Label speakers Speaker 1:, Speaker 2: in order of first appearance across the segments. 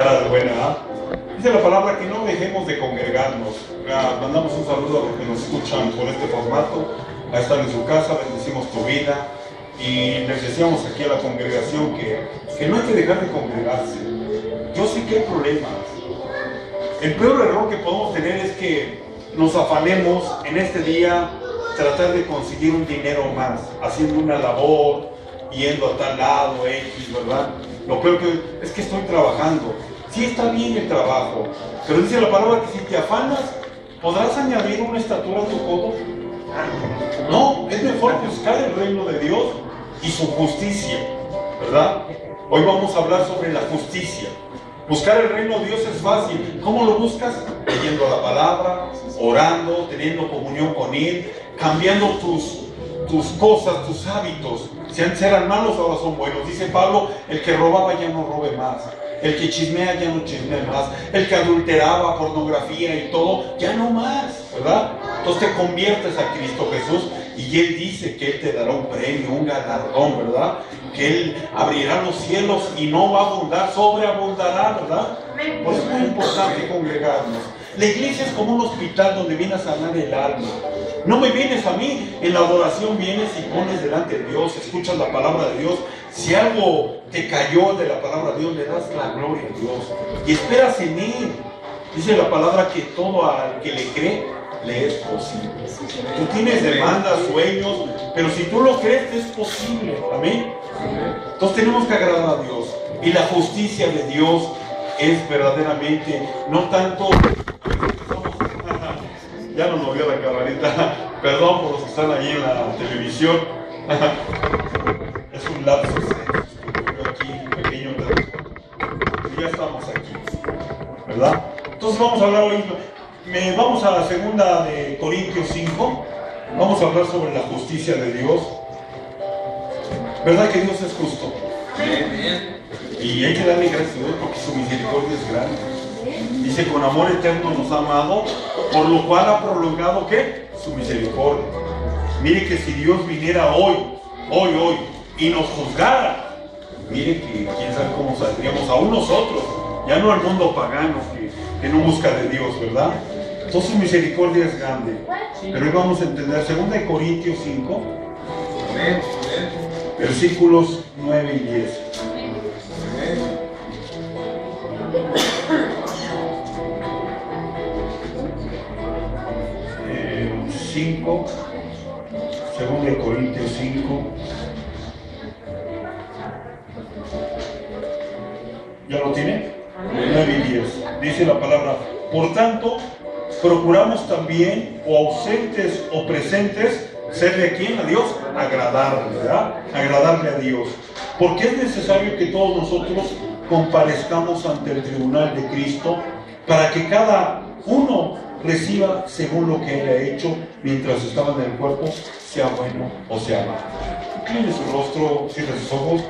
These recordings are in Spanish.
Speaker 1: Buena, ¿eh? Dice la palabra que no dejemos de congregarnos. Mandamos un saludo a los que nos escuchan por este formato. A estar en su casa, bendecimos tu vida. Y les decíamos aquí a la congregación que no hay que dejar de congregarse. Yo sé que hay problemas. El peor error que podemos tener es que nos afanemos en este día tratar de conseguir un dinero más, haciendo una labor, yendo a tal lado, X, ¿verdad? Lo peor es que estoy trabajando. Sí está bien el trabajo, pero dice la palabra que si te afanas, ¿podrás añadir una estatura a tu codo? No, es mejor buscar el reino de Dios y su justicia, ¿verdad? Hoy vamos a hablar sobre la justicia. Buscar el reino de Dios es fácil. ¿Cómo lo buscas? Leyendo la palabra, orando, teniendo comunión con Él, cambiando tus cosas, tus hábitos. Si antes eran malos, ahora son buenos. Dice Pablo, el que robaba ya no robe más. El que chismea ya no chismea más. El que adulteraba, pornografía y todo, ya no más, ¿verdad? Entonces te conviertes a Cristo Jesús y Él dice que Él te dará un premio, un galardón, ¿verdad? Que Él abrirá los cielos y no va a abundar, sobreabundará, ¿verdad? Por eso es muy importante congregarnos. La iglesia es como un hospital donde viene a sanar el alma. No me vienes a mí, en la adoración vienes y pones delante de Dios, escuchas la palabra de Dios. Si algo te cayó de la palabra de Dios, le das la gloria a Dios y esperas en Él. Dice la palabra que todo al que le cree, le es posible. Tú tienes demandas, sueños, pero si tú lo crees, es posible. Amén. Entonces tenemos que agradar a Dios. Y la justicia de Dios es verdaderamente, no tanto... Ya no movió la camarita. Perdón por los que están ahí en la televisión. Es un lapsus aquí, un pequeño lapsus. Y ya estamos aquí, ¿verdad? Entonces vamos a hablar hoy. Vamos a la segunda de Corintios 5. Vamos a hablar sobre la justicia de Dios. ¿Verdad que Dios es justo? Y hay que darle gracias a Dios porque su misericordia es grande. Dice, con amor eterno nos ha amado, por lo cual ha prolongado, ¿qué? Su misericordia. Mire que si Dios viniera hoy, y nos juzgara, mire que quién sabe cómo saldríamos, aún nosotros, ya no al mundo pagano que no busca de Dios, ¿verdad? Entonces su misericordia es grande. Pero hoy vamos a entender 2 Corintios 5, versículos 9 y 10. 5, 2 Corintios 5. ¿Ya lo tiene? 9 y 10. Dice la palabra, por tanto, procuramos también, o ausentes o presentes, serle a quién, a Dios, agradarle, ¿verdad? Agradarle a Dios. Porque es necesario que todos nosotros comparezcamos ante el tribunal de Cristo para que cada uno reciba según lo que Él ha hecho mientras estaba en el cuerpo, sea bueno o sea malo. Incline su rostro, cierre sus ojos.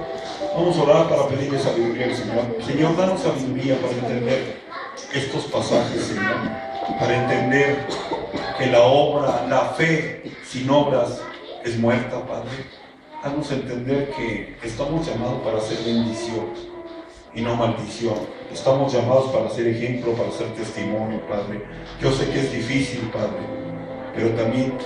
Speaker 1: Vamos a orar para pedirle sabiduría al Señor. Señor, danos sabiduría para entender estos pasajes, Señor. Para entender que la obra, la fe sin obras es muerta, Padre. Danos entender que estamos llamados para hacer bendición y no maldición. Estamos llamados para ser ejemplo, para ser testimonio, Padre. Yo sé que es difícil, Padre, pero también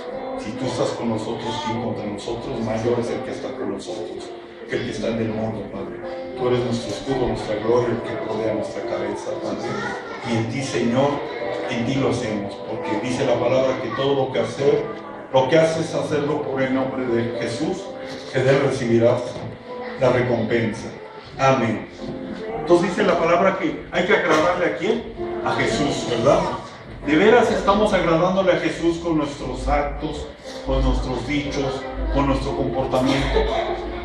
Speaker 1: si tú estás con nosotros, ¿quién contra nosotros? Mayor es el que está con nosotros que el que está en el mundo, Padre. Tú eres nuestro escudo, nuestra gloria, el que rodea nuestra cabeza, Padre. Y en ti, Señor, en ti lo hacemos, porque dice la palabra que todo lo que haces, hacerlo por el nombre de Jesús, que de él recibirás la recompensa. Amén. Entonces dice la palabra que hay que agradarle a quién, a Jesús, ¿verdad? De veras estamos agradándole a Jesús con nuestros actos, con nuestros dichos, con nuestro comportamiento.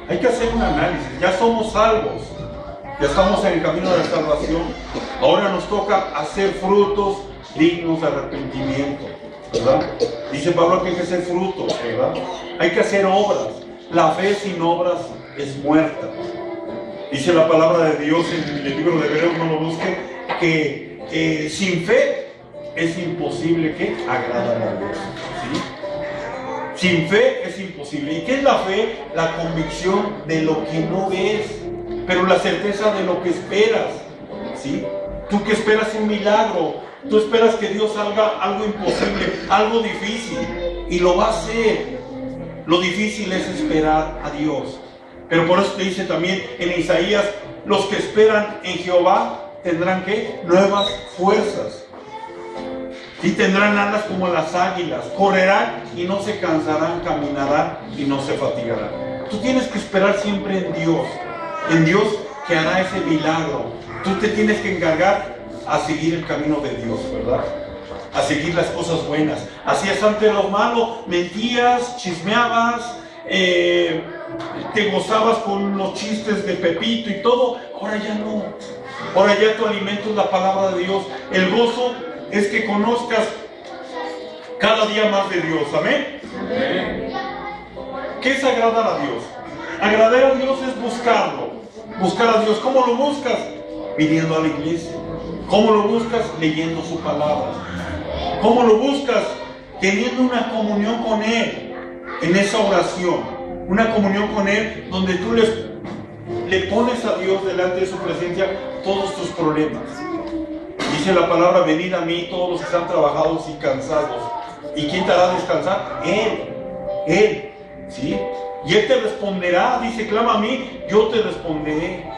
Speaker 1: Hay que hacer un análisis. Ya somos salvos, ya estamos en el camino de la salvación. Ahora nos toca hacer frutos dignos de arrepentimiento, ¿verdad? Dice Pablo que hay que hacer frutos, ¿verdad? Hay que hacer obras. La fe sin obras es muerta. Dice la palabra de Dios en el libro de Hebreos, no lo busque, que sin fe es imposible que agradar a Dios, ¿sí? Sin fe es imposible. ¿Y qué es la fe? La convicción de lo que no ves, pero la certeza de lo que esperas, ¿sí? Tú que esperas un milagro, tú esperas que Dios haga algo imposible, algo difícil, y lo va a hacer. Lo difícil es esperar a Dios. Pero por eso te dice también en Isaías, los que esperan en Jehová tendrán ¿qué? Nuevas fuerzas. Y tendrán alas como las águilas, correrán y no se cansarán, caminarán y no se fatigarán. Tú tienes que esperar siempre en Dios que hará ese milagro. Tú te tienes que encargar a seguir el camino de Dios, ¿verdad? A seguir las cosas buenas. Hacías antes lo malo, mentías, chismeabas, te gozabas con los chistes de Pepito y todo. Ahora ya no. Ahora ya tu alimento es la palabra de Dios. El gozo es que conozcas cada día más de Dios. ¿Amén? Amén. ¿Qué es agradar a Dios? Agradar a Dios es buscarlo. Buscar a Dios. ¿Cómo lo buscas? Viniendo a la iglesia. ¿Cómo lo buscas? Leyendo su palabra. ¿Cómo lo buscas? Teniendo una comunión con Él. En esa oración. Una comunión con Él donde tú le pones a Dios delante de su presencia todos tus problemas. Dice la palabra, venid a mí todos los que están trabajados y cansados. ¿Y quién te hará descansar? Él, ¿sí? Y Él te responderá, dice, clama a mí, yo te responderé,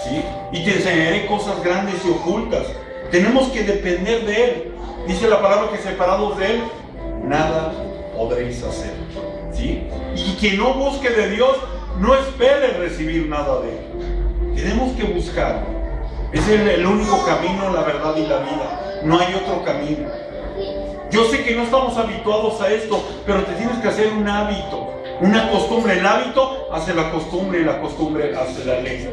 Speaker 1: ¿sí? Y te enseñaré cosas grandes y ocultas. Tenemos que depender de Él. Dice la palabra que separados de Él, nada podréis hacer, ¿sí? Y quien no busque de Dios, no espere recibir nada de Él. Tenemos que buscarlo. Es el único camino, la verdad y la vida. No hay otro camino. Yo sé que no estamos habituados a esto, pero te tienes que hacer un hábito, una costumbre. El hábito hace la costumbre y la costumbre hace la ley.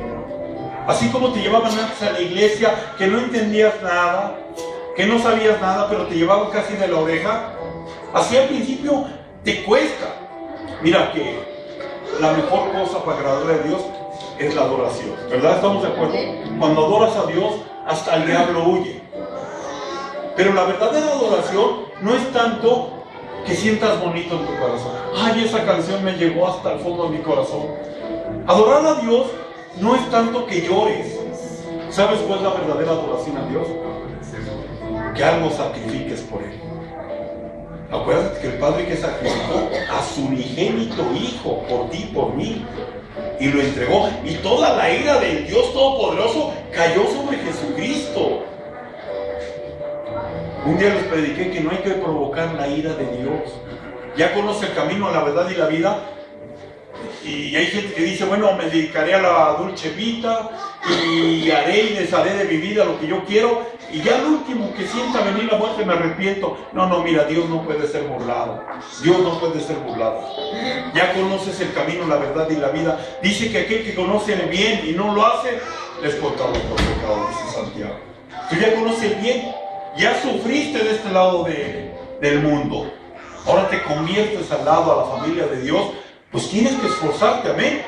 Speaker 1: Así como te llevaban antes a la iglesia, que no entendías nada, que no sabías nada, pero te llevaban casi de la oreja. Así al principio te cuesta. Mira que la mejor cosa para agradarle a Dios es la adoración, ¿verdad? ¿Estamos de acuerdo? Cuando adoras a Dios, hasta el diablo huye. Pero la verdadera adoración no es tanto que sientas bonito en tu corazón. Ay, esa canción me llegó hasta el fondo de mi corazón. Adorar a Dios no es tanto que llores. ¿Sabes cuál es la verdadera adoración a Dios? Que algo sacrifiques por Él. Acuérdate que el Padre que sacrificó a su unigénito Hijo por ti, por mí, y lo entregó, y toda la ira del Dios Todopoderoso cayó sobre Jesucristo. Un día les prediqué que no hay que provocar la ira de Dios. Ya conoce el camino, la verdad y la vida. Y hay gente que dice, bueno, me dedicaré a la dulce vita y haré y desharé de mi vida lo que yo quiero, y ya al último que sienta venir la muerte me arrepiento. No, mira, Dios no puede ser burlado. Dios no puede ser burlado. Ya conoces el camino, la verdad y la vida. Dice que aquel que conoce el bien y no lo hace, es contado por pecado, dice Santiago. Tú ya conoces el bien, ya sufriste de este lado del mundo. Ahora te conviertes al lado, a la familia de Dios. Pues tienes que esforzarte, amén.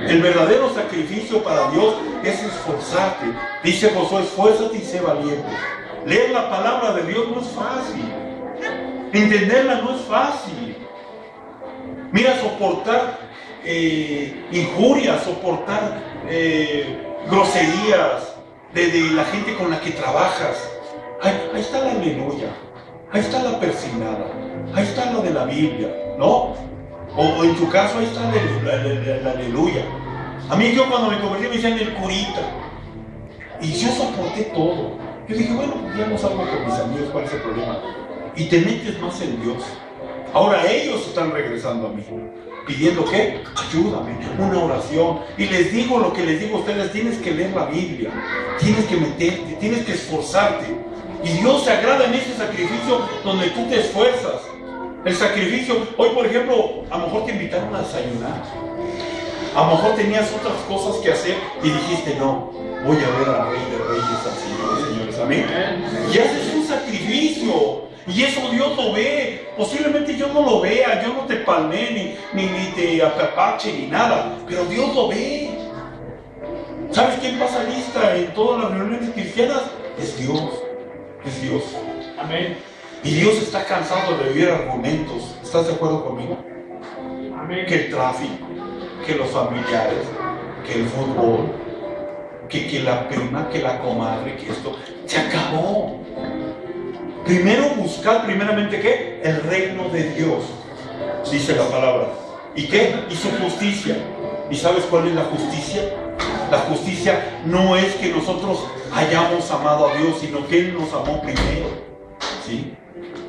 Speaker 1: El verdadero sacrificio para Dios es esforzarte. Dice Josué, esfuérzate y sé valiente. Leer la palabra de Dios no es fácil. Entenderla no es fácil. Mira, soportar injurias, soportar groserías de la gente con la que trabajas. Ahí está la aleluya, ahí está la persignada, ahí está lo de la Biblia, ¿no? O en tu caso, ahí está la aleluya. A mí, yo cuando me convertí me decían el curita. Y yo soporté todo. Yo dije, bueno, pues ya no salgo con mis amigos, ¿cuál es el problema? Y te metes más en Dios. Ahora ellos están regresando a mí, pidiendo que ayúdame, una oración. Y les digo lo que les digo a ustedes, tienes que leer la Biblia, tienes que meterte, tienes que esforzarte. Y Dios se agrada en ese sacrificio donde tú te esfuerzas. El sacrificio, hoy por ejemplo, a lo mejor te invitaron a desayunar, a lo mejor tenías otras cosas que hacer y dijiste, no, voy a ver al Rey de Reyes, al Señor de Señores, amén. Y haces un sacrificio, y eso Dios lo ve. Posiblemente yo no lo vea, yo no te palmé, ni te apapache, ni nada, pero Dios lo ve. ¿Sabes quién pasa lista en todas las reuniones cristianas? Es Dios, es Dios, amén. Y Dios está cansado de oír argumentos. ¿Estás de acuerdo conmigo? Amén. Que el tráfico, que los familiares, que el fútbol, que la prima, que la comadre, que esto. Se acabó. Primero buscar primeramente ¿qué? El reino de Dios, dice la palabra. ¿Y qué? Y su justicia. ¿Y sabes cuál es la justicia? La justicia no es que nosotros hayamos amado a Dios, sino que Él nos amó primero, ¿sí?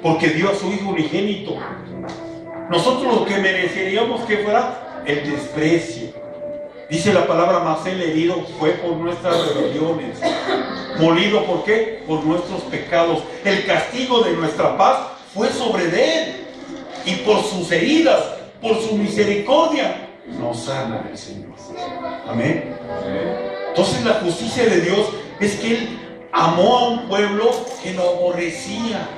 Speaker 1: Porque dio a su Hijo unigénito. Nosotros lo que mereceríamos que fuera el desprecio. Dice la palabra, mas Él herido fue por nuestras rebeliones, molido ¿por qué? Por nuestros pecados. El castigo de nuestra paz fue sobre Él, y por sus heridas, por su misericordia, nos sana el Señor. Amén. Entonces la justicia de Dios es que Él amó a un pueblo que lo aborrecía.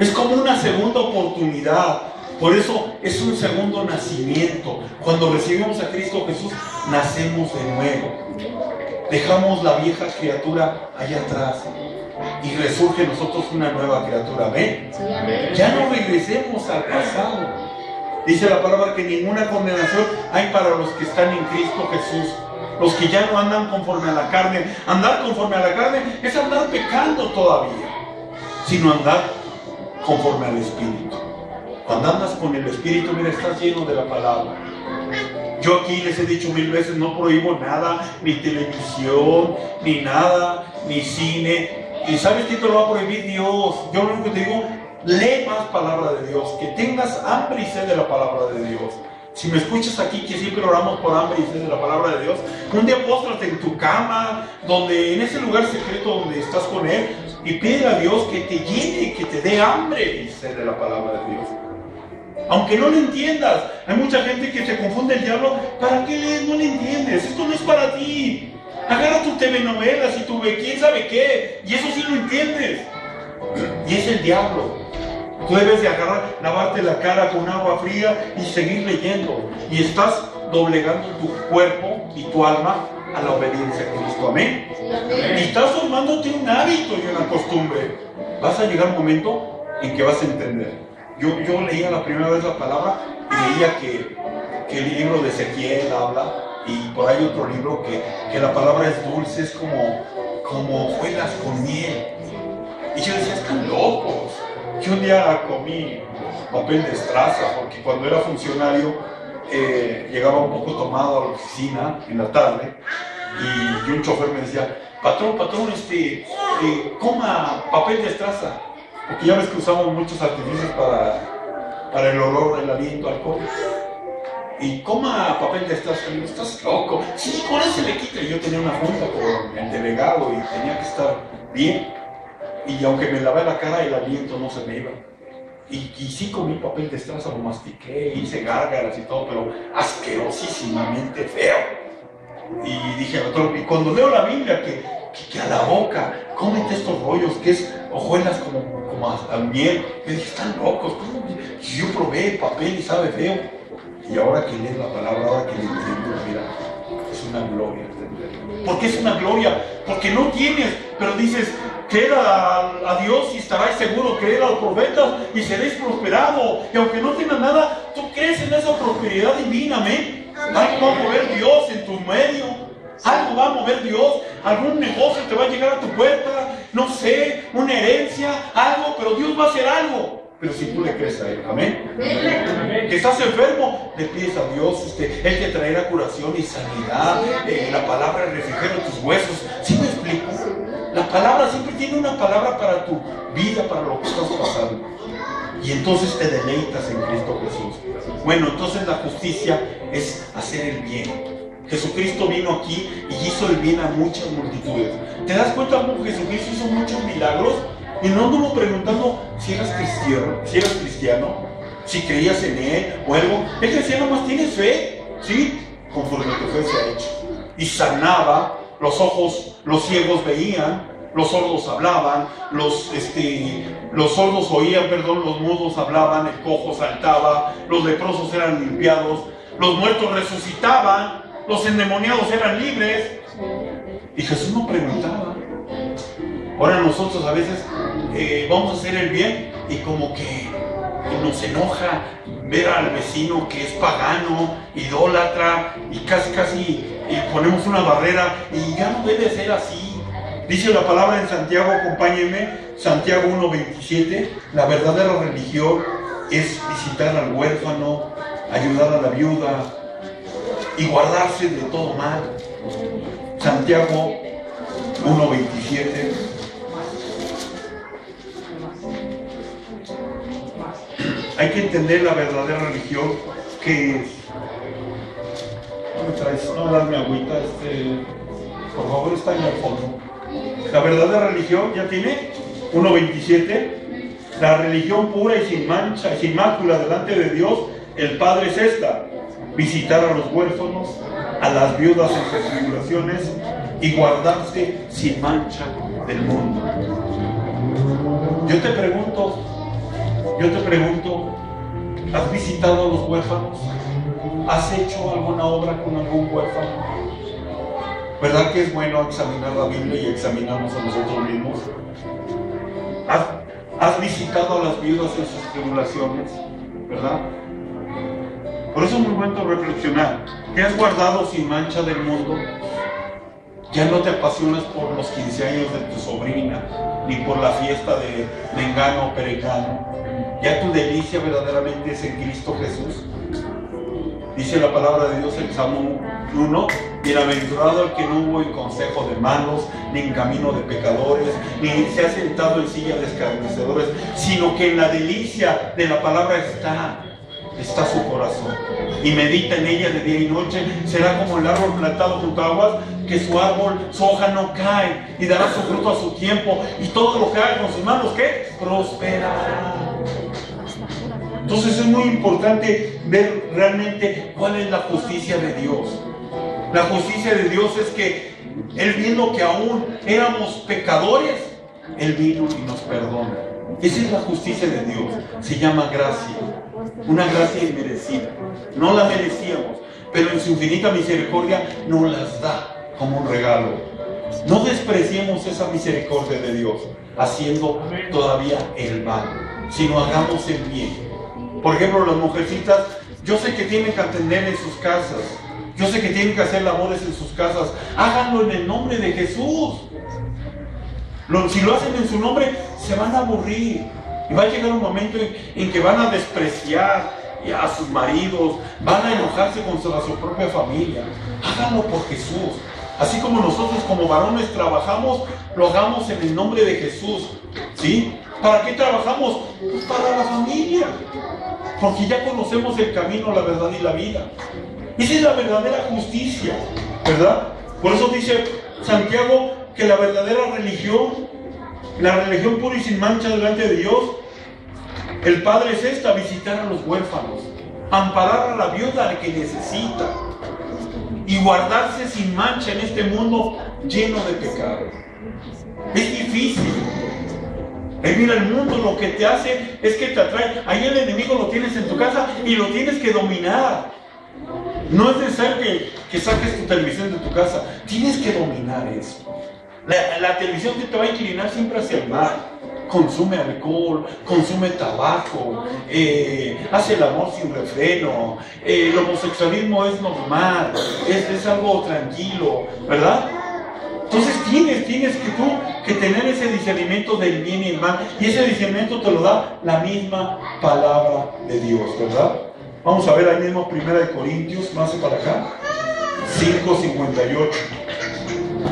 Speaker 1: Es como una segunda oportunidad. Por eso es un segundo nacimiento. Cuando recibimos a Cristo Jesús, nacemos de nuevo. Dejamos la vieja criatura allá atrás y resurge en nosotros una nueva criatura. ¿Ven? Ya no regresemos al pasado. Dice la palabra que ninguna condenación hay para los que están en Cristo Jesús. Los que ya no andan conforme a la carne. Andar conforme a la carne es andar pecando todavía, sino andar conforme al Espíritu. Cuando andas con el Espíritu, mira, estás lleno de la palabra. Yo aquí les he dicho 1000 veces, no prohíbo nada, ni televisión, ni nada, ni cine. ¿Y sabes quién te lo va a prohibir? Dios. Yo lo único que te digo, lee más palabra de Dios, que tengas hambre y sed de la palabra de Dios. Si me escuchas aquí, que siempre oramos por hambre y sed de la palabra de Dios, un día póstrate en tu cama, donde en ese lugar secreto donde estás con Él, y pide a Dios que te llene, que te dé hambre y sed de la palabra de Dios. Aunque no lo entiendas, hay mucha gente que te confunde el diablo. ¿Para qué lees? No le entiendes. Esto no es para ti. Agarra tu telenovelas y tu quién sabe qué, y eso sí lo entiendes. Y es el diablo. Tú debes de agarrar, lavarte la cara con agua fría y seguir leyendo. Y estás doblegando tu cuerpo y tu alma a la obediencia a Cristo. Amén. Y estás formándote un hábito y una costumbre. Vas a llegar un momento en que vas a entender. Yo leía la primera vez la palabra y veía que el libro de Ezequiel habla, y por ahí otro libro que la palabra es dulce, es como hojuelas con miel. Y yo decía, están locos. Yo un día comí papel de estraza, porque cuando era funcionario llegaba un poco tomado a la oficina en la tarde, y un chofer me decía, patrón, coma papel de estraza. Porque ya ves que usamos muchos artificios para el olor, el aliento, alcohol. Y coma papel de estraza. Y estás loco. Sí, con eso le quita. Y yo tenía una junta con el delegado y tenía que estar bien. Y aunque me lavé la cara, el aliento no se me iba. Y sí comí papel de estraza, lo mastiqué, hice gárgaras y todo, pero asquerosísimamente feo. Y dije, doctor, y cuando leo la Biblia que a la boca, cómete estos rollos, que es hojuelas como a miel. Yo dije, están locos. Yo probé el papel y sabe feo. Y ahora que lees la palabra, ahora que le entiendo, mira, es una gloria entenderlo. ¿Por qué es una gloria? Porque no tienes, pero dices, crea a Dios y estarás seguro, crea a los profetas y seréis prosperado. Y aunque no tengas nada, tú crees en esa prosperidad divina, amén. Algo va a mover Dios en tu medio. Algo va a mover Dios, algún negocio te va a llegar a tu puerta, no sé, una herencia, algo, pero Dios va a hacer algo. Pero si tú le crees a Él, amén. Que estás enfermo, le pides a Dios, Él te traerá curación y sanidad. La palabra refrigera tus huesos. ¿Sí me explico? La palabra siempre tiene una palabra para tu vida, para lo que estás pasando. Y entonces te deleitas en Cristo Jesús. Bueno, entonces la justicia es hacer el bien. Jesucristo vino aquí y hizo el bien a muchas multitudes. ¿Te das cuenta cómo Jesucristo hizo muchos milagros? Y no anduvo preguntando si eras cristiano, si creías en Él o algo. Él decía nomás, ¿tienes fe? Sí, conforme tu fe se ha hecho. Y sanaba, los ciegos veían, los sordos hablaban, los sordos oían, los mudos hablaban, el cojo saltaba, los leprosos eran limpiados, los muertos resucitaban, los endemoniados eran libres. Y Jesús no preguntaba. Ahora nosotros a veces vamos a hacer el bien y como que nos enoja ver al vecino que es pagano, idólatra y casi y ponemos una barrera y ya no debe ser así. Dice la palabra en Santiago, acompáñenme, Santiago 1:27, la verdadera religión es visitar al huérfano, ayudar a la viuda y guardarse de todo mal. Santiago 1:27. Hay que entender la verdadera religión, que es. ¿No me traes? No, dame agüita, por favor, está en el fondo. La verdadera religión, ¿ya tiene? 1:27. La religión pura y sin mancha, sin mácula delante de Dios, el Padre, es esta: visitar a los huérfanos, a las viudas en sus tribulaciones y guardarse sin mancha del mundo. Yo te pregunto, ¿has visitado a los huérfanos? ¿Has hecho alguna obra con algún huérfano? ¿Verdad que es bueno examinar la Biblia y examinarnos a nosotros mismos? ¿Has visitado a las viudas en sus tribulaciones? ¿Verdad? Por eso es muy bueno reflexionar. ¿Te has guardado sin mancha del mundo? Ya no te apasionas por los 15 años de tu sobrina, ni por la fiesta de mengano o perengano. Ya tu delicia verdaderamente es en Cristo Jesús. Dice la palabra de Dios en Salmo 1: bienaventurado el que no hubo en consejo de malos, ni en camino de pecadores, ni se ha sentado en silla de escarnecedores, sino que en la delicia de la palabra está su corazón, y medita en ella de día y noche. Será como el árbol plantado junto a aguas, que su hoja no cae, y dará su fruto a su tiempo, y todo lo que haga con sus manos, ¿qué? Prosperará. Entonces es muy importante ver realmente cuál es la justicia de Dios. La justicia de Dios es que Él, viendo que aún éramos pecadores, Él vino y nos perdona. Esa es la justicia de Dios. Se llama gracia. Una gracia inmerecida. No la merecíamos, pero en su infinita misericordia nos las da como un regalo. No despreciemos esa misericordia de Dios haciendo todavía el mal, sino hagamos el bien. Por ejemplo, las mujercitas, yo sé que tienen que atender en sus casas, yo sé que tienen que hacer labores en sus casas. Háganlo en el nombre de Jesús. Si lo hacen en su nombre, se van a aburrir. Y va a llegar un momento en que van a despreciar a sus maridos, van a enojarse con su propia familia. Háganlo por Jesús. Así como nosotros como varones trabajamos, lo hagamos en el nombre de Jesús. ¿Sí? ¿Para qué trabajamos? Pues para la familia. Porque ya conocemos el camino, la verdad y la vida. Esa es la verdadera justicia, ¿verdad? Por eso dice Santiago que la verdadera religión, la religión pura y sin mancha delante de Dios, el Padre, es esta: visitar a los huérfanos, amparar a la viuda, al que necesita, y guardarse sin mancha en este mundo lleno de pecado. Es difícil. Mira, el mundo lo que te hace es que te atrae. Ahí el enemigo lo tienes en tu casa y lo tienes que dominar. No es necesario que saques tu televisión de tu casa. Tienes que dominar eso. La televisión te va a inclinar siempre hacia el mal. Consume alcohol, consume tabaco, hace el amor sin refreno, el homosexualismo es normal, es algo tranquilo, ¿verdad? Entonces tienes que tener ese discernimiento del bien y el mal, y ese discernimiento te lo da la misma palabra de Dios, ¿verdad? Vamos a ver ahí mismo 1 Corintios, más para acá, 5:58.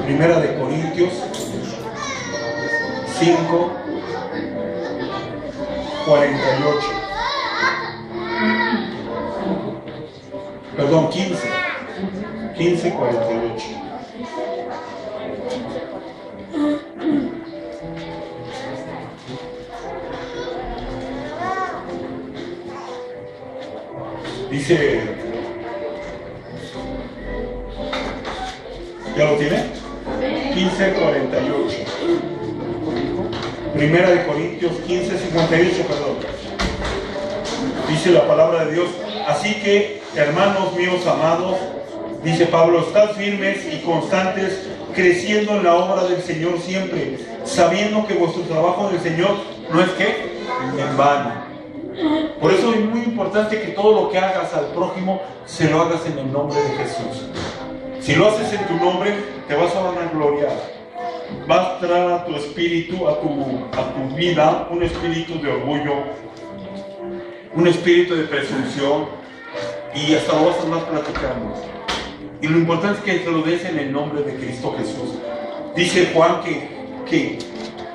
Speaker 1: 1 Corintios 5:48. Perdón, 15:48. Dice, ¿ya lo tiene? 15:48. 1 Corintios 15:58, perdón. Dice la palabra de Dios: así que, hermanos míos amados, dice Pablo, estad firmes y constantes, creciendo en la obra del Señor siempre, sabiendo que vuestro trabajo en el Señor no es que en vano. Por eso es muy importante que todo lo que hagas al prójimo se lo hagas en el nombre de Jesús. Si lo haces en tu nombre, te vas a vanagloriar. Vas a traer a tu espíritu, a tu vida, un espíritu de orgullo, un espíritu de presunción, y hasta lo vas a andar platicando. Y lo importante es que te lo des en el nombre de Cristo Jesús. Dice Juan que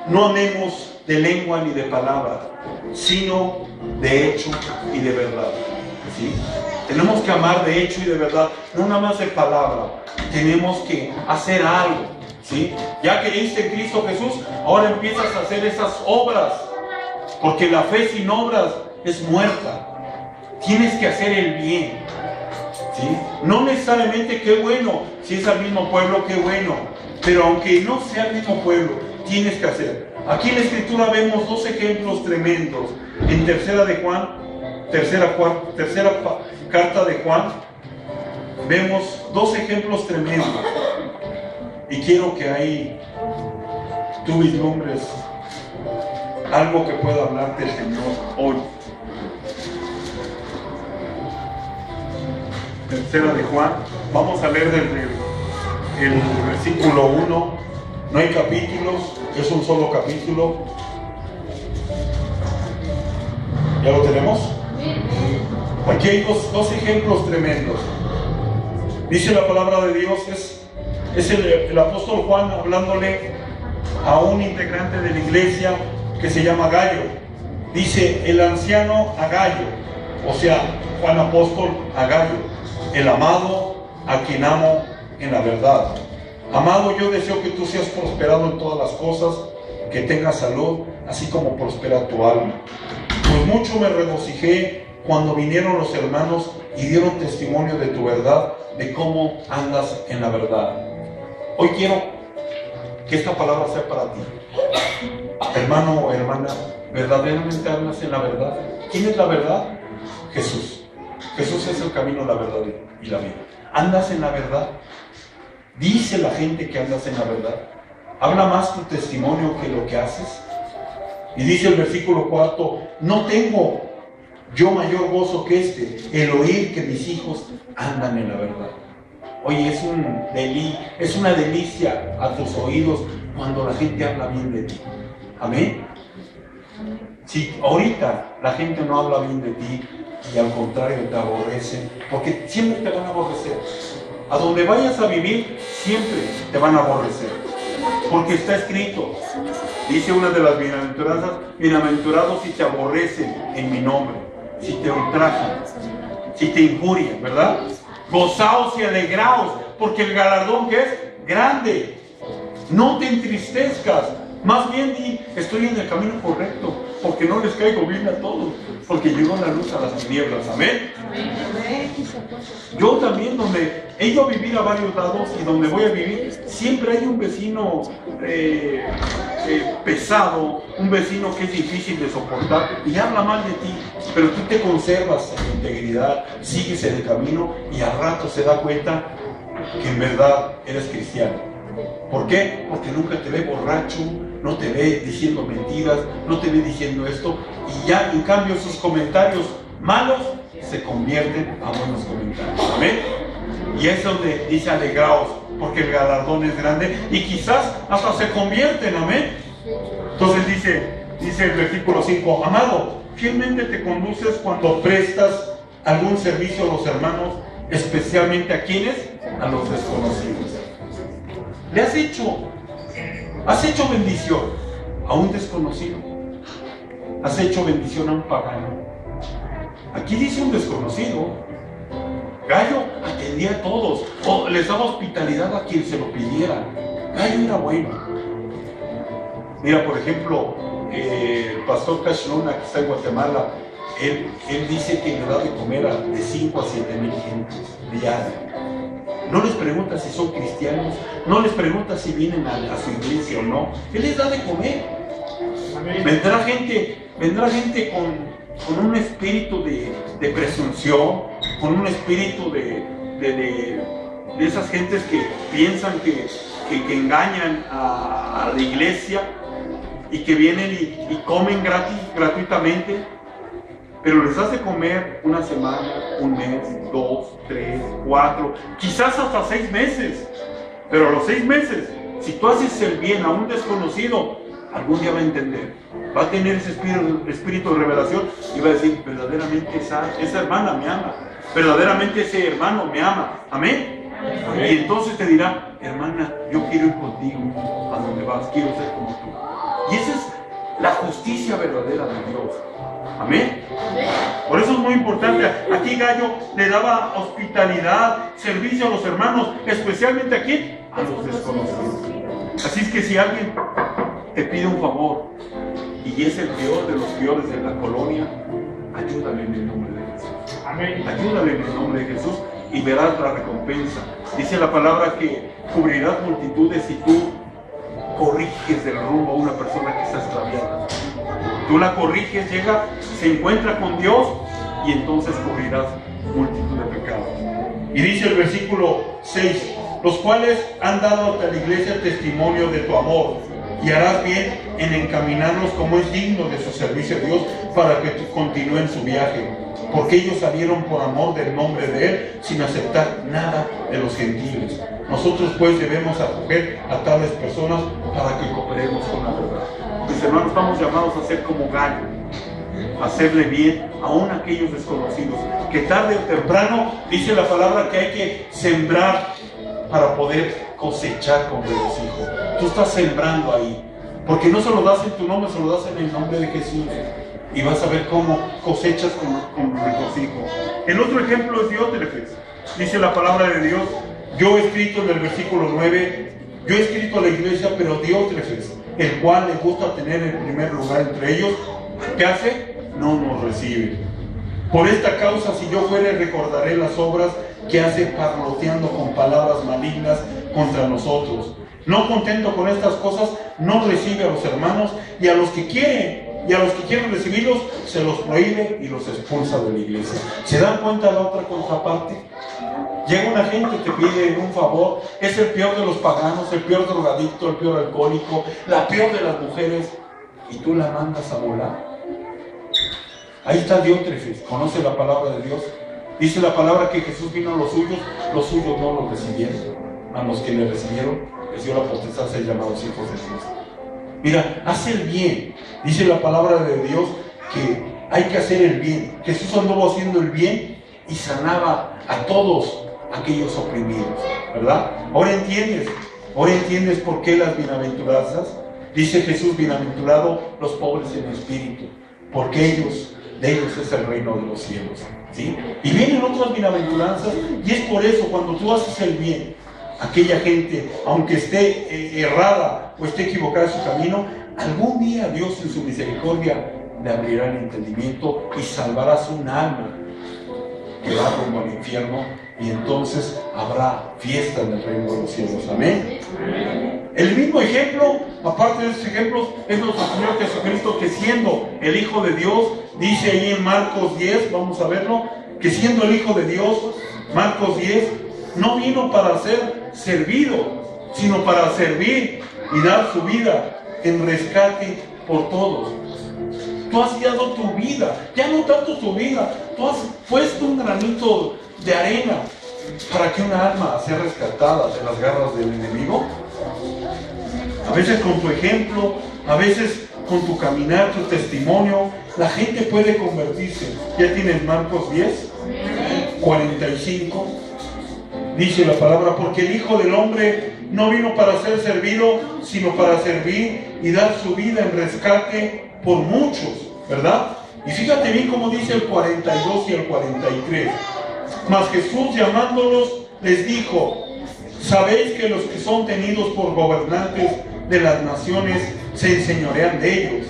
Speaker 1: no amemos de lengua ni de palabra, sino de hecho y de verdad. ¿Sí? Tenemos que amar de hecho y de verdad, no nada más de palabra. Tenemos que hacer algo. ¿Sí? Ya creíste en Cristo Jesús, ahora empiezas a hacer esas obras, porque la fe sin obras es muerta. Tienes que hacer el bien. ¿Sí? No necesariamente qué bueno, si es al mismo pueblo, qué bueno, pero aunque no sea el mismo pueblo, tienes que hacer. Aquí en la Escritura vemos dos ejemplos tremendos. En tercera carta de Juan, vemos dos ejemplos tremendos. Y quiero que ahí tú vislumbres algo que pueda hablarte el Señor hoy. Tercera de Juan, vamos a leer desde el versículo 1. No hay capítulos, es un solo capítulo. ¿Ya lo tenemos? Aquí hay dos ejemplos tremendos. Dice la palabra de Dios, es el apóstol Juan hablándole a un integrante de la iglesia que se llama Gallo. Dice el anciano a Gallo, o sea, Juan apóstol a Gallo, el amado a quien amo en la verdad. Amado, yo deseo que tú seas prosperado en todas las cosas, que tengas salud, así como prospera tu alma. Pues mucho me regocijé cuando vinieron los hermanos y dieron testimonio de tu verdad, de cómo andas en la verdad. Hoy quiero que esta palabra sea para ti. Hermano o hermana, ¿verdaderamente andas en la verdad? ¿Quién es la verdad? Jesús. Jesús es el camino, la verdad y la vida. ¿Andas en la verdad? Dice la gente que andas en la verdad. Habla más tu testimonio que lo que haces. Y dice el versículo 4, no tengo yo mayor gozo que el oír que mis hijos andan en la verdad. Oye, es una delicia a tus oídos cuando la gente habla bien de ti. Amén. Si ahorita la gente no habla bien de ti y al contrario te aborrecen, porque siempre te van a aborrecer. A donde vayas a vivir, siempre te van a aborrecer. Porque está escrito, dice una de las bienaventuranzas, bienaventurados si te aborrecen en mi nombre, si te ultrajan, si te injurian, ¿verdad? Gozaos y alegraos, porque el galardón que es grande. No te entristezcas, más bien di, estoy en el camino correcto, porque no les caigo bien a todos, porque llegó la luz a las tinieblas. Amén. Yo también, donde he ido a vivir a varios lados y donde voy a vivir, siempre hay un vecino pesado, un vecino que es difícil de soportar y habla mal de ti, pero tú te conservas en integridad, sigues en el camino y al rato se da cuenta que en verdad eres cristiano. ¿Por qué? Porque nunca te ve borracho, no te ve diciendo mentiras, no te ve diciendo esto, y ya en cambio sus comentarios malos se convierten a buenos comentarios. Amén. Y es donde dice alegraos, porque el galardón es grande y quizás hasta se convierten. Amén. Entonces dice el versículo 5, amado, fielmente te conduces cuando prestas algún servicio a los hermanos, especialmente a quienes, a los desconocidos. Le has hecho bendición a un desconocido, has hecho bendición a un pagano. Aquí dice un desconocido. Gallo atendía a todos, o les daba hospitalidad a quien se lo pidiera. Gallo era bueno. Mira, por ejemplo, el pastor Cashluna, que está en Guatemala, él dice que le da de comer de 5 a 7 mil gentes diarios. No les pregunta si son cristianos, no les pregunta si vienen a su iglesia o no. Él les da de comer. Vendrá gente con un espíritu de presunción, con un espíritu de esas gentes que piensan que engañan a la iglesia y que vienen y comen gratuitamente.
Speaker 2: pero les hace comer una semana, un mes, 2, 3, 4, quizás hasta 6 meses. Pero a los 6 meses, si tú haces el bien a un desconocido, algún día va a entender, va a tener ese espíritu de revelación y va a decir, verdaderamente esa hermana me ama, verdaderamente ese hermano me ama. Amén. Amén. Y entonces te dirá, hermana, yo quiero ir contigo a donde vas, quiero ser como tú. Y esa es la justicia verdadera de Dios. Amén. Por eso es muy importante. Aquí Gallo le daba hospitalidad, servicio a los hermanos, especialmente aquí a los desconocidos. Así es que si alguien te pide un favor y es el peor de los peores de la colonia, ayúdale en el nombre de Jesús. Amén. Ayúdale en el nombre de Jesús y verás la recompensa. Dice la palabra que cubrirás multitudes si tú corriges del rumbo a una persona que está extraviada. Tú la corriges, llega, se encuentra con Dios y entonces cubrirás multitud de pecados. Y dice el versículo 6, los cuales han dado a la iglesia testimonio de tu amor, y harás bien en encaminarlos como es digno de su servicio a Dios, para que continúen su viaje, porque ellos salieron por amor del nombre de Él, sin aceptar nada de los gentiles. Nosotros pues debemos acoger a tales personas para que cooperemos con la verdad. Mis hermanos, estamos llamados a ser como Gallo, a hacerle bien aún a aquellos desconocidos, que tarde o temprano, dice la palabra, que hay que sembrar para poder cosechar con regocijo. Tú estás sembrando ahí, porque no se lo das en tu nombre, se lo das en el nombre de Jesús, y vas a ver cómo cosechas con regocijo. El otro ejemplo es Diótrefes. Dice la palabra de Dios, yo he escrito en el versículo 9, yo he escrito a la iglesia, pero Diótrefes, el cual le gusta tener el primer lugar entre ellos, ¿qué hace? No nos recibe. Por esta causa, si yo fuere, recordaré las obras que hace parloteando con palabras malignas contra nosotros. No contento con estas cosas, no recibe a los hermanos, y a los que quieren recibirlos, se los prohíbe y los expulsa de la iglesia. ¿Se dan cuenta de la otra contraparte? Llega una gente y te pide un favor, es el peor de los paganos, el peor drogadicto, el peor alcohólico, la peor de las mujeres, y tú la mandas a volar. Ahí está Diótrefes, conoce la palabra de Dios. Dice la palabra que Jesús vino a los suyos no lo recibieron. A los que le recibieron, les dio la potestad de ser llamados hijos de Dios. Mira, hace el bien. Dice la palabra de Dios que hay que hacer el bien. Jesús anduvo haciendo el bien y sanaba a todos aquellos oprimidos, ¿verdad? Ahora entiendes por qué las bienaventuranzas. Dice Jesús, bienaventurado los pobres en espíritu, porque de ellos es el reino de los cielos, ¿sí? Y vienen otras bienaventuranzas, y es por eso, cuando tú haces el bien, aquella gente, aunque esté errada o esté equivocada en su camino, algún día Dios en su misericordia le abrirá el entendimiento y salvarás un alma que va rumbo al infierno, y entonces habrá fiesta en el reino de los cielos. Amén. El mismo ejemplo, aparte de estos ejemplos, es nuestro Señor Jesucristo, que siendo el Hijo de Dios, dice ahí en Marcos 10, vamos a verlo, que siendo el Hijo de Dios, Marcos 10, no vino para ser servido, sino para servir y dar su vida en rescate por todos. Tú has dado tu vida, ya no tanto tu vida, tú has puesto un granito de arena para que una alma sea rescatada de las garras del enemigo. A veces con tu ejemplo, a veces con tu caminar, tu testimonio, la gente puede convertirse. Ya tienes Marcos 10, 45. Dice la palabra, porque el Hijo del Hombre no vino para ser servido, sino para servir y dar su vida en rescate por muchos, ¿verdad? Y fíjate bien cómo dice el 42 y el 43. Mas Jesús, llamándolos, les dijo, sabéis que los que son tenidos por gobernantes de las naciones se enseñorean de ellos,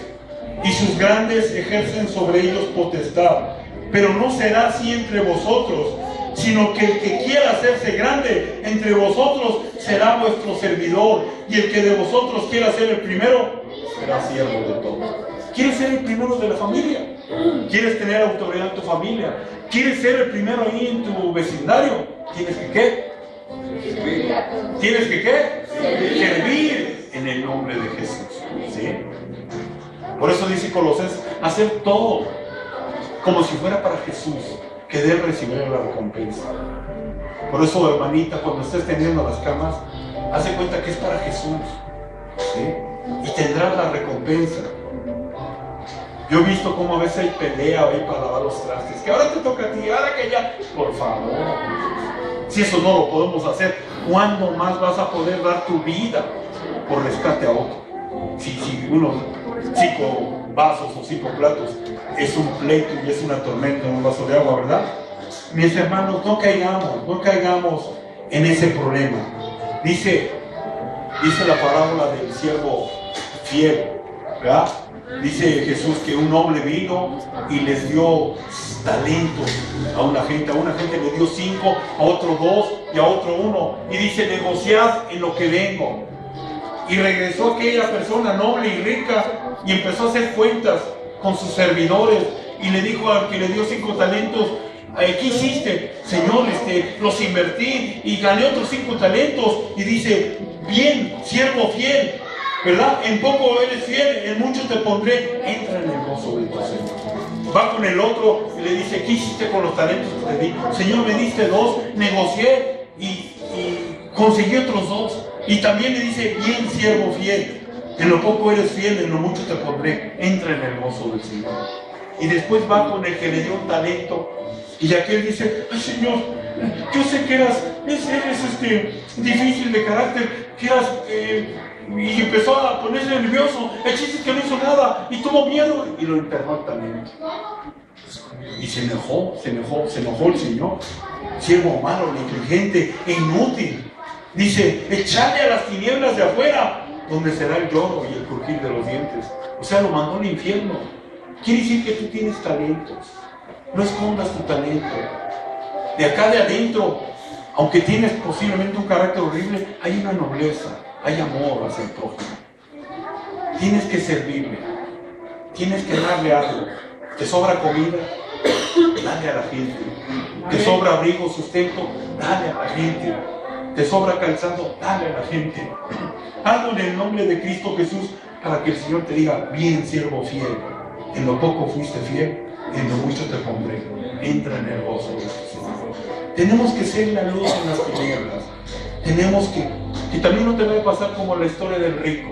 Speaker 2: y sus grandes ejercen sobre ellos potestad. Pero no será así entre vosotros, sino que el que quiera hacerse grande entre vosotros será vuestro servidor, y el que de vosotros quiera ser el primero será siervo de todos. ¿Quieres ser el primero de la familia? ¿Quieres tener autoridad en tu familia? ¿Quieres ser el primero ahí en tu vecindario? ¿Tienes que qué? ¿Tienes que qué? Servir en el nombre de Jesús, ¿sí? Por eso dice Colosenses, hacer todo
Speaker 1: como si fuera para Jesús, que de Él recibirá la recompensa. Por eso, hermanita, cuando estés teniendo las camas, haz de cuenta que es para Jesús, ¿sí? Y tendrás la recompensa. Yo he visto cómo a veces hay pelea ahí para lavar los trastes, que ahora te toca a ti, ahora que ya, por favor. Si eso no lo podemos hacer, ¿cuándo más vas a poder dar tu vida por rescate a otro? Si unos 5 vasos o 5 platos es un pleito y es una tormenta en un vaso de agua, ¿verdad? Mis hermanos, no caigamos en ese problema. Dice la parábola del siervo fiel, ¿verdad? Dice Jesús que un hombre vino y les dio talentos a una gente le dio 5, a otro 2 y a otro 1. Y dice, negociad en lo que vengo. Y regresó aquella persona noble y rica y empezó a hacer cuentas con sus servidores. Y le dijo al que le dio 5 talentos, ¿qué hiciste? Señor, los invertí y gané otros 5 talentos. Y dice, bien, siervo fiel, ¿verdad? En poco eres fiel, en mucho te pondré. Entra en el gozo de tu Señor. Va con el otro y le dice, ¿qué hiciste con los talentos que te di? Señor, me diste 2, negocié y conseguí otros 2. Y también le dice, bien, siervo fiel, en lo poco eres fiel, en lo mucho te pondré. Entra en el gozo del Señor. Y después va con el que le dio un talento. Y aquel dice, ay Señor, yo sé que eres difícil de carácter, que eras... y empezó a ponerse nervioso. El chiste es que no hizo nada y tuvo miedo y lo enterró el talento. Y se enojó el Señor. Siervo malo, negligente e inútil. Dice, echadle a las tinieblas de afuera, donde será el lloro y el crujir de los dientes. O sea, lo mandó al infierno. Quiere decir que tú tienes talentos. No escondas tu talento. De acá de adentro, aunque tienes posiblemente un carácter horrible, hay una nobleza, hay amor hacia el prójimo. Tienes que servirle. Tienes que darle algo. ¿Te sobra comida? Dale a la gente. ¿Te sobra abrigo, sustento? Dale a la gente. ¿Te sobra calzado? Dale a la gente. Hazlo en el nombre de Cristo Jesús para que el Señor te diga, bien, siervo fiel. En lo poco fuiste fiel, en lo mucho te pondré. Entra en el gozo de tu Señor. Tenemos que ser la luz en las tinieblas. Tenemos que también no te va a pasar como la historia del rico,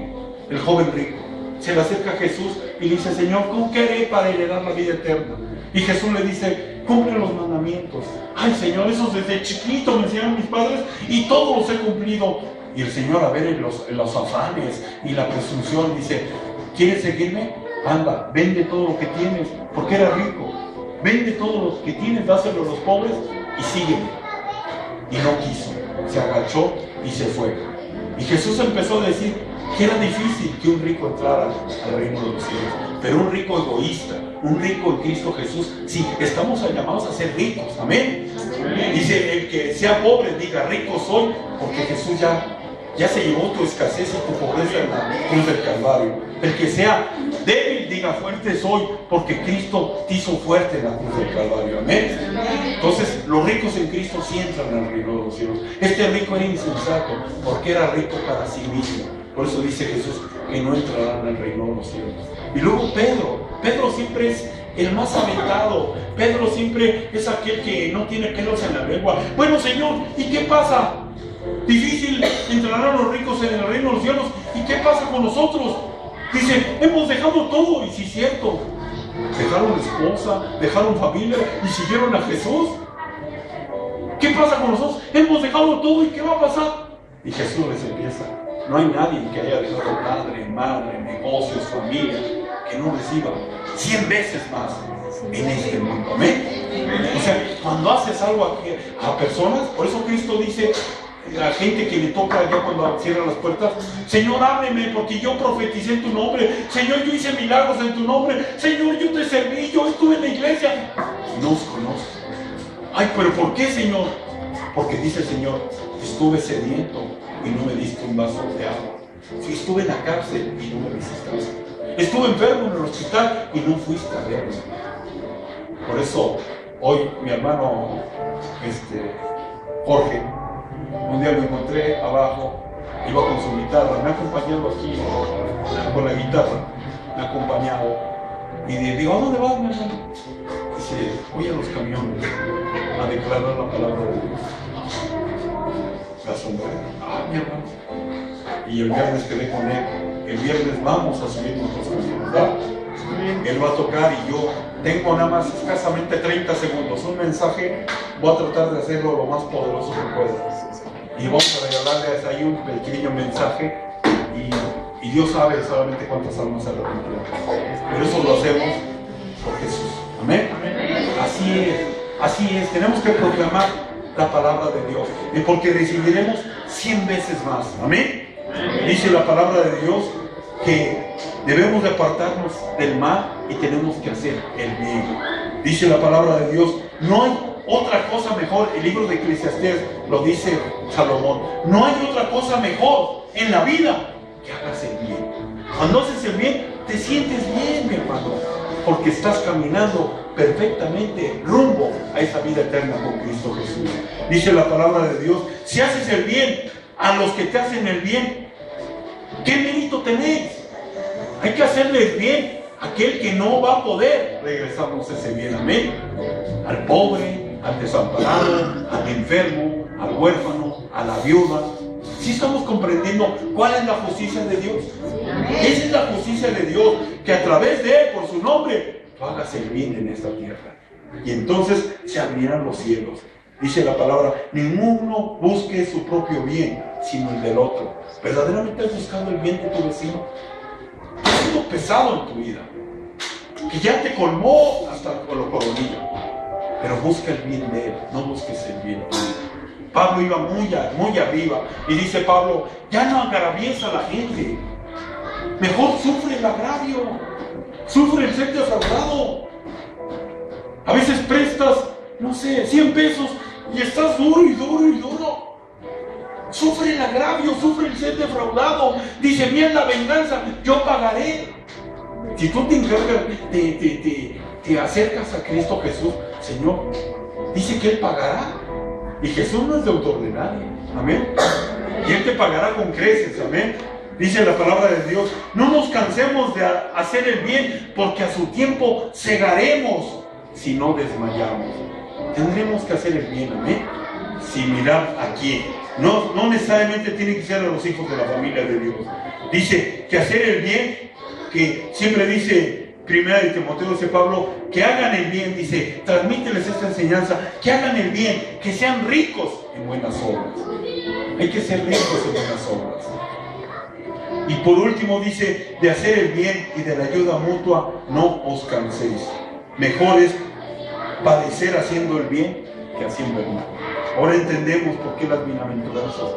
Speaker 1: el joven rico. Se le acerca a Jesús y le dice, Señor, ¿cómo qué haré para heredar la vida eterna? Y Jesús le dice, cumple los mandamientos. Ay Señor, esos desde chiquito me enseñaron mis padres y todos los he cumplido. Y el Señor, a ver, en los afanes y la presunción, dice, ¿quieres seguirme? Anda, vende todo lo que tienes, porque era rico. Vende todo lo que tienes, dáselo a los pobres y sígueme. Y no quiso, se agachó y se fue. Y Jesús empezó a decir que era difícil que un rico entrara al reino de los cielos, pero un rico egoísta, un rico en Cristo Jesús, sí, estamos llamados a ser ricos, amén. Dice, el que sea pobre diga, rico soy, porque Jesús ya se llevó tu escasez y tu pobreza en la cruz del Calvario. El que sea débil diga, fuerte soy, porque Cristo te hizo fuerte en la cruz del Calvario, amén. Entonces los ricos en Cristo sí entran al reino de los cielos. Este rico era insensato porque era rico para sí mismo. Por eso dice Jesús que no entrarán al reino de los cielos. Y luego Pedro siempre es el más aventado. Pedro siempre es aquel que no tiene pelos en la lengua. Bueno, Señor, ¿y qué pasa? Difícil entrarán los ricos en el reino de los cielos. ¿Y qué pasa con nosotros? Dice, hemos dejado todo. Y sí es cierto, dejaron esposa, dejaron familia y siguieron a Jesús. ¿Qué pasa con nosotros? Hemos dejado todo. ¿Y qué va a pasar? Y Jesús les empieza. No hay nadie que haya dejado padre, madre, negocios, familia, que no reciba 100 veces más en este mundo. Amén. O sea, cuando haces algo a personas, por eso Cristo dice a la gente que le toca ya cuando cierran las puertas, Señor, ábreme porque yo profeticé en tu nombre. Señor, yo hice milagros en tu nombre. Señor, yo te serví, yo estuve en la iglesia. No os conozco. Ay, pero ¿por qué, Señor? Porque dice el Señor, estuve sediento y no me diste un vaso de agua. Estuve en la cárcel y no me visitaste. Estuve enfermo en el hospital y no fuiste a verme. Por eso, hoy mi hermano Jorge, un día lo encontré abajo, iba con su guitarra, me ha acompañado aquí con la guitarra, me ha acompañado. Y digo, ¿a dónde vas, mi hermano?
Speaker 2: dice, voy a los camiones a declarar la palabra de Dios. Me asombré. Mi hermano. Y el viernes quedé con él. El viernes vamos a subir nuestros camiones, ¿verdad? Él va a tocar y yo tengo nada más escasamente 30 segundos. Un mensaje, voy a tratar de hacerlo lo más poderoso que pueda. Y vamos a regalarles ahí un pequeño mensaje. Y Dios sabe solamente cuántas almas se arrepentirán. Pero eso lo hacemos por Jesús. Amén. Así es. Tenemos que proclamar la palabra de Dios. Y porque recibiremos 100 veces más. Amén. Dice la palabra de Dios que debemos de apartarnos del mal y tenemos que hacer el bien. Dice la palabra de Dios, no hay otra cosa mejor. El libro de Eclesiastés lo dice Salomón. No hay otra cosa mejor en la vida que hagas el bien. Cuando haces el bien, te sientes bien, mi hermano, porque estás caminando perfectamente rumbo a esa vida eterna con Cristo Jesús. Dice la palabra de Dios, si haces el bien a los que te hacen el bien, ¿qué mérito tenéis? Hay que hacerles bien a aquel que no va a poder regresarnos ese bien. Amén. Al pobre, al desamparado, al enfermo, al huérfano, a la viuda. ¿Sí estamos comprendiendo cuál es la justicia de Dios? Esa es la justicia de Dios, que a través de Él, por su nombre, tú hagas el bien en esta tierra. Y entonces se abrirán los cielos. Dice la palabra, ninguno busque su propio bien, sino el del otro. ¿Verdaderamente has buscado el bien de tu vecino? ¿Qué ha sido pesado en tu vida? Que ya te colmó hasta lo coronillo. Pero busca el bien de Él, no busques el bien tuyo. Pablo iba muy arriba. Y dice Pablo, ya no agravies a la gente. Mejor sufre el agravio. Sufre el ser defraudado. A veces prestas, no sé, 100 pesos y estás duro y duro y duro. Sufre el agravio, sufre el ser defraudado. Dice, bien la venganza, yo pagaré. Si tú te encargas, te acercas a Cristo Jesús, Señor, dice que Él pagará. Y Jesús no es deudor de nadie. Amén. Y Él te pagará con creces. Amén. Dice la palabra de Dios, no nos cansemos de hacer el bien, porque a su tiempo segaremos si no desmayamos. Tendremos que hacer el bien. Amén. Sin mirar a quién. No necesariamente tiene que ser a los hijos de la familia de Dios. Dice que hacer el bien, que siempre dice Primera de Timoteo, dice Pablo, que hagan el bien, dice, transmíteles esta enseñanza, que hagan el bien, que sean ricos en buenas obras. Hay que ser ricos en buenas obras. Y por último dice, de hacer el bien y de la ayuda mutua, no os canséis. Mejor es padecer haciendo el bien que haciendo el mal. Ahora entendemos por qué las bienaventuranzas.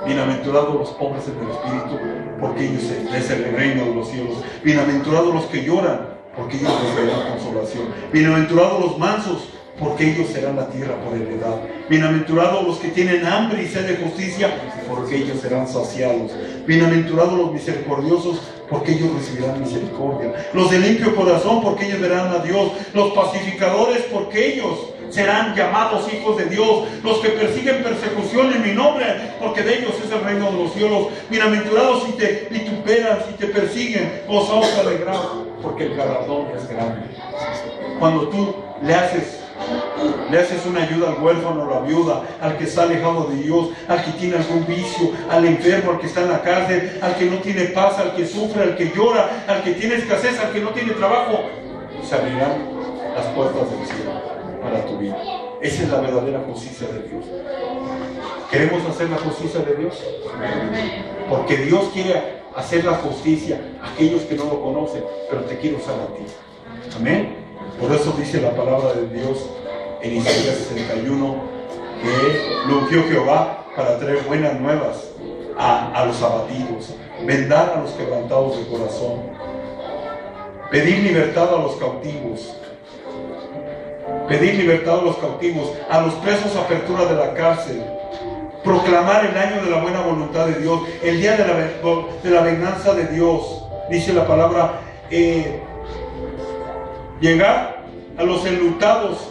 Speaker 2: Bienaventurados los pobres en el espíritu, porque ellos es el reino de los cielos. Bienaventurados los que lloran, porque ellos recibirán consolación. Bienaventurados los mansos, porque ellos serán la tierra por heredad. Bienaventurados los que tienen hambre y sed de justicia, porque ellos serán saciados. Bienaventurados los misericordiosos, porque ellos recibirán misericordia. Los de limpio corazón, porque ellos verán a Dios. Los pacificadores, porque ellos serán llamados hijos de Dios. Los que persiguen persecución en mi nombre, porque de ellos es el reino de los cielos. Bienaventurados si te vituperan, si te persiguen, gozaos alegrados, porque el galardón es grande. Cuando tú le haces una ayuda al huérfano, a la viuda, al que está alejado de Dios, al que tiene algún vicio, al enfermo, al que está en la cárcel, al que no tiene paz, al que sufre, al que llora, al que tiene escasez, al que no tiene trabajo, se abrirán las puertas del cielo para tu vida. Esa es la verdadera justicia de Dios. ¿Queremos hacer la justicia de Dios? Porque Dios quiere hacer la justicia a aquellos que no lo conocen, pero te quiere usar a ti. Amén. Por eso dice la palabra de Dios en Isaías 61 que lo ungió Jehová para traer buenas nuevas a los abatidos, vendar a los quebrantados de corazón, pedir libertad a los cautivos, a los presos apertura de la cárcel, proclamar el año de la buena voluntad de Dios, el día de la venganza de Dios. Dice la palabra, llegar a los enlutados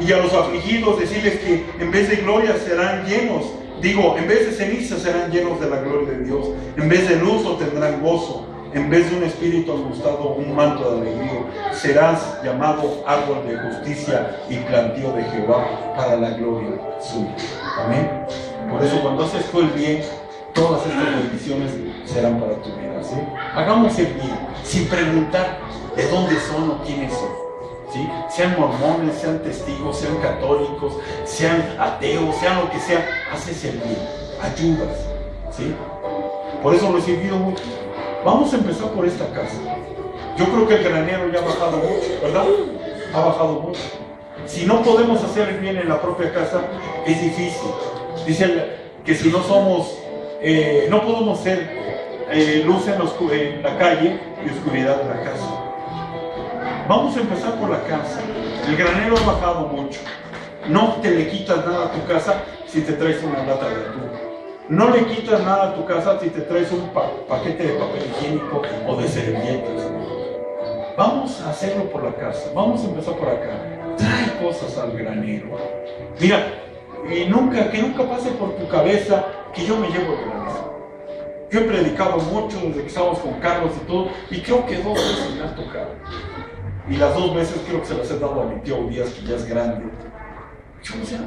Speaker 2: y a los afligidos, decirles que en vez de gloria serán llenos, en vez de ceniza serán llenos de la gloria de Dios, en vez de luz tendrán gozo.
Speaker 1: En vez de un espíritu angustiado, un manto de alegría. Serás llamado árbol de justicia y plantío de Jehová para la gloria suya. Amén. Por eso cuando haces tú el bien, todas estas bendiciones serán para tu vida, ¿sí? Hagamos el bien, sin preguntar de dónde son o quiénes son, ¿sí? Sean mormones, sean testigos, sean católicos, sean ateos, sean lo que sea, haces el bien, ayudas, ¿sí? Por eso lo he servido mucho. Vamos a empezar por esta casa. Yo creo que el granero ya ha bajado mucho, ¿verdad? Ha bajado mucho. Si no podemos hacer el bien en la propia casa, es difícil. Dice que si no somos, no podemos ser luz en la calle y oscuridad en la casa. Vamos a empezar por la casa. El granero ha bajado mucho. No te le quitas nada a tu casa si te traes una lata de atún. No le quitas nada a tu casa si te traes un paquete de papel higiénico o de servilletas. Vamos a hacerlo por la casa. Vamos a empezar por acá. Trae cosas al granero. Mira, y que nunca pase por tu cabeza que yo me llevo el granero. Yo he predicado mucho desde que estábamos con Carlos y todo, y creo que 2 veces me ha tocado. Y las 2 veces creo que se las he dado a mi tío Díaz, que ya es grande. Yo, o sea,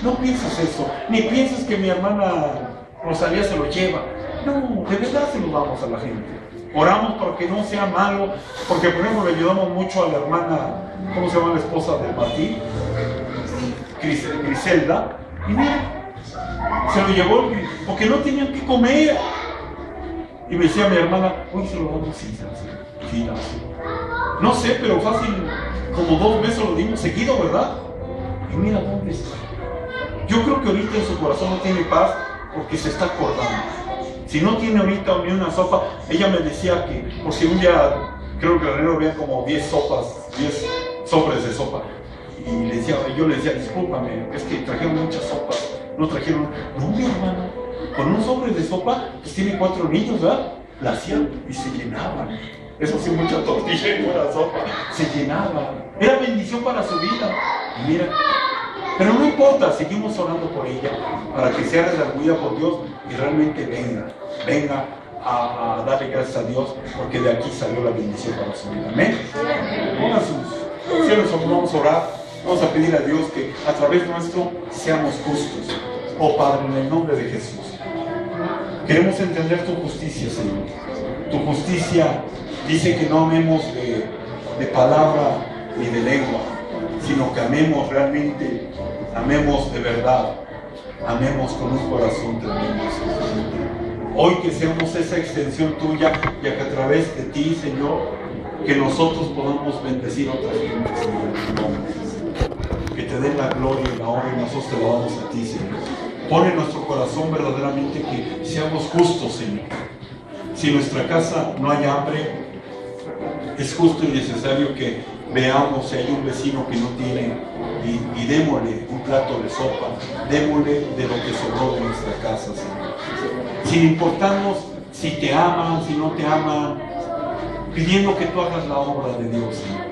Speaker 1: no piensas eso, ni piensas que mi hermana Rosalía se lo lleva. No, de verdad se lo damos a la gente. Oramos para que no sea malo, porque por ejemplo le ayudamos mucho a la hermana, ¿cómo se llama la esposa de Martín? Griselda. Y mira, se lo llevó porque no tenían que comer. Y me decía mi hermana, hoy se lo damos sin no sé, pero fácil, como 2 meses lo dimos seguido, ¿verdad? Y mira dónde está. Yo creo que ahorita en su corazón no tiene paz porque se está acordando. Si no tiene ahorita ni una sopa, ella me decía que, porque un día creo que el granero había como 10 sobres de sopa. Y yo le decía, discúlpame, es que trajeron muchas sopas, no trajeron. No, mi hermano, con un sobre de sopa, pues tiene 4 niños, ¿verdad? La hacían y se llenaban. Eso sí, mucha tortilla y buena sopa. Se llenaban. Era bendición para su vida. Y mira, pero no importa, seguimos orando por ella, para que sea redarguida por Dios y realmente venga a darle gracias a Dios, porque de aquí salió la bendición para su vida. Amén. Pongan sus cielos, vamos a orar, vamos a pedir a Dios que a través nuestro seamos justos. Oh Padre, en el nombre de Jesús, queremos entender tu justicia, Señor. Tu justicia dice que no amemos de palabra ni de lengua, sino que amemos realmente, amemos de verdad, amemos con un corazón tremendo. Hoy que seamos esa extensión tuya, y que a través de ti, Señor, que nosotros podamos bendecir a otras gentes, Señor. Que te den la gloria y la honra y nosotros te lo damos a ti, Señor. Pon en nuestro corazón verdaderamente que seamos justos, Señor. Si en nuestra casa no hay hambre, es justo y necesario que veamos si hay un vecino que no tiene y démosle un plato de sopa, démosle de lo que sobró de nuestra casa, Señor. Sin importarnos si te aman, si no te aman, pidiendo que tú hagas la obra de Dios, Señor.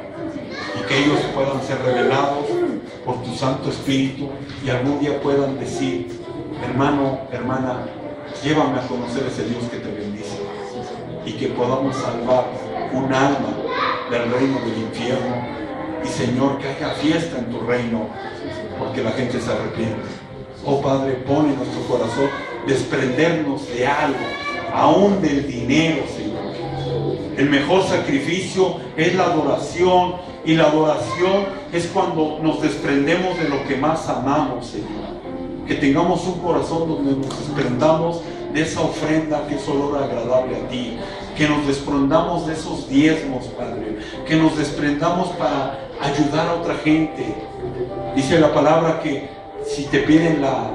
Speaker 1: Y que ellos puedan ser revelados por tu Santo Espíritu y algún día puedan decir, hermano, hermana, llévame a conocer ese Dios que te bendice. Y que podamos salvar un alma del reino del infierno. Y Señor, que haya fiesta en tu reino, porque la gente se arrepiente. Oh Padre, pon en nuestro corazón desprendernos de algo, aún del dinero, Señor. El mejor sacrificio es la adoración, y la adoración es cuando nos desprendemos de lo que más amamos, Señor. Que tengamos un corazón donde nos desprendamos de esa ofrenda que es olor agradable a ti, que nos desprendamos de esos diezmos, Padre, que nos desprendamos para ayudar a otra gente. Dice la palabra que si te piden la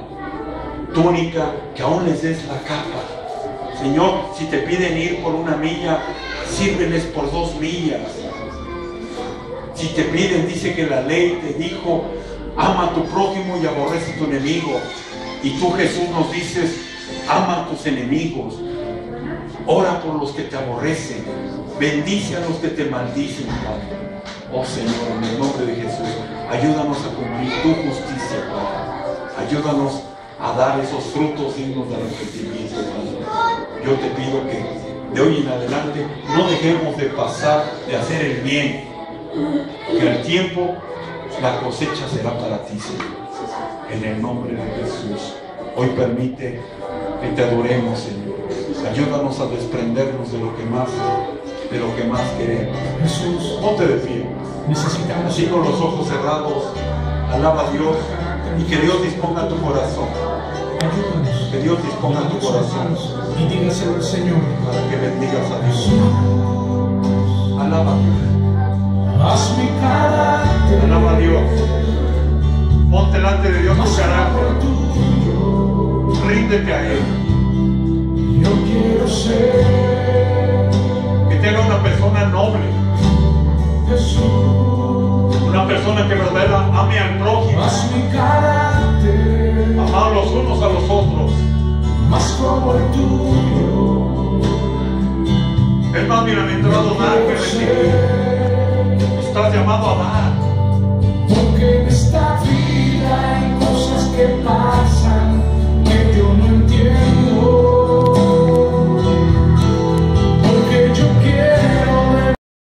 Speaker 1: túnica, que aún les des la capa. Señor, si te piden ir por 1 milla, sírveles por 2 millas. Si te piden, dice que la ley te dijo, ama a tu prójimo y aborrece a tu enemigo. Y tú, Jesús, nos dices, ama a tus enemigos. Ora por los que te aborrecen. Bendice a los que te maldicen, Padre. Oh Señor, en el nombre de Jesús, ayúdanos a cumplir tu justicia, Padre. Ayúdanos a dar esos frutos dignos de arrepentimiento, Padre. Yo te pido que de hoy en adelante no dejemos de pasar, de hacer el bien, que al tiempo la cosecha será para ti, Señor. En el nombre de Jesús, hoy permite que te adoremos, Señor. Ayúdanos a desprendernos de lo que más queremos.
Speaker 3: Jesús,
Speaker 1: Ponte de pie,
Speaker 3: necesitamos
Speaker 1: así con los ojos cerrados, alaba a Dios y que Dios disponga tu corazón.
Speaker 3: ayúdanos.
Speaker 1: Que Dios disponga tu corazón
Speaker 3: Y dígaselo al Señor.
Speaker 1: para que bendigas a Dios. Alaba a Dios.
Speaker 3: Haz mi carácter.
Speaker 1: Alaba a Dios. Pon delante de Dios tu carácter. Ríndete a Él.
Speaker 3: Yo quiero ser
Speaker 1: Que te haga una persona noble.
Speaker 3: Jesús.
Speaker 1: Una persona que verdaderamente ame al prójimo.
Speaker 3: Haz mi carácter
Speaker 1: Amar los unos a los otros.
Speaker 3: más como el tuyo.
Speaker 1: Es más bienaventurado dar que recibir. Estás llamado a dar.
Speaker 3: Porque en esta vida hay cosas que pasan.